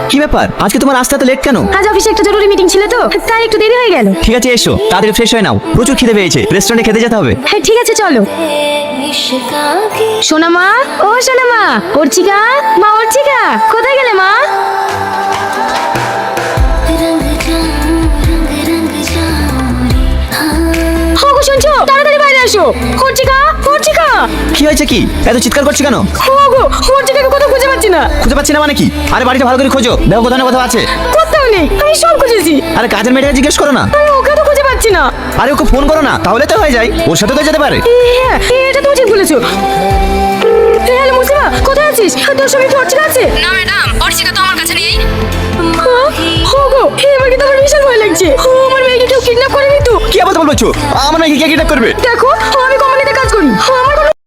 কি ব্যাপার, আজকে তোমার আসতে এত লেট কেন? আজ অফিসে একটা জরুরি মিটিং ছিল তো, তাই একটু দেরি হয়ে গেল। ঠিক আছে এসো, তাড়াতাড়ি ফ্রেশ হয়ে নাও, প্রচুর খিদে পেয়েছে, রেস্টুরেন্টে খেতে যেতে হবে। হ্যাঁ ঠিক আছে চলো। সোনা মা, ও সোনা মা, অর্চিকা মা, অর্চিকা কোথায় গেলে মা? ওগো শুনছো, তাড়াতাড়ি বাইরে আসো। অর্চিকা, অর্চিকা। কি হয়েছে, কি এত চিৎকার করছো কেন? ওগো অর্চিকাকে কোথাও খুঁজে পাচ্ছি না। খুঁজে পাচ্ছি না মানে কি? আরে বাড়িটা ভালো করে খোঁজো, দেখো কোথাও না কোথাও আছে। কোথাও নেই, আমি সব খুঁজেছি। আরে কাজের মেয়েটাকে জিজ্ঞেস করো না। আমি ওকে তো খুঁজে পাচ্ছি না। আরে ওকে ফোন করো না, তাহলে তো হয়ে যায়, ওর সাথে তো যেতে পারে। হ্যাঁ এটা তুমি ঠিক বলেছো। হ্যালো মুসিমা, কোথায় আছিস? তোর সঙ্গে কি অর্চিকা আছে? না ম্যাডাম, অর্চিকা তো আমার কাছে নেই। ওগো এবার কিন্তু আমার বিশাল ভয় লাগছে। আমার মেয়েকে কেউ কিডন্যাপ করেনি তো? কি আবার বলছো? আমার মেয়েকে কে কিডন্যাপ করবে? দেখো আমি কোম্পানিতে কাজ করি, আমার কোনো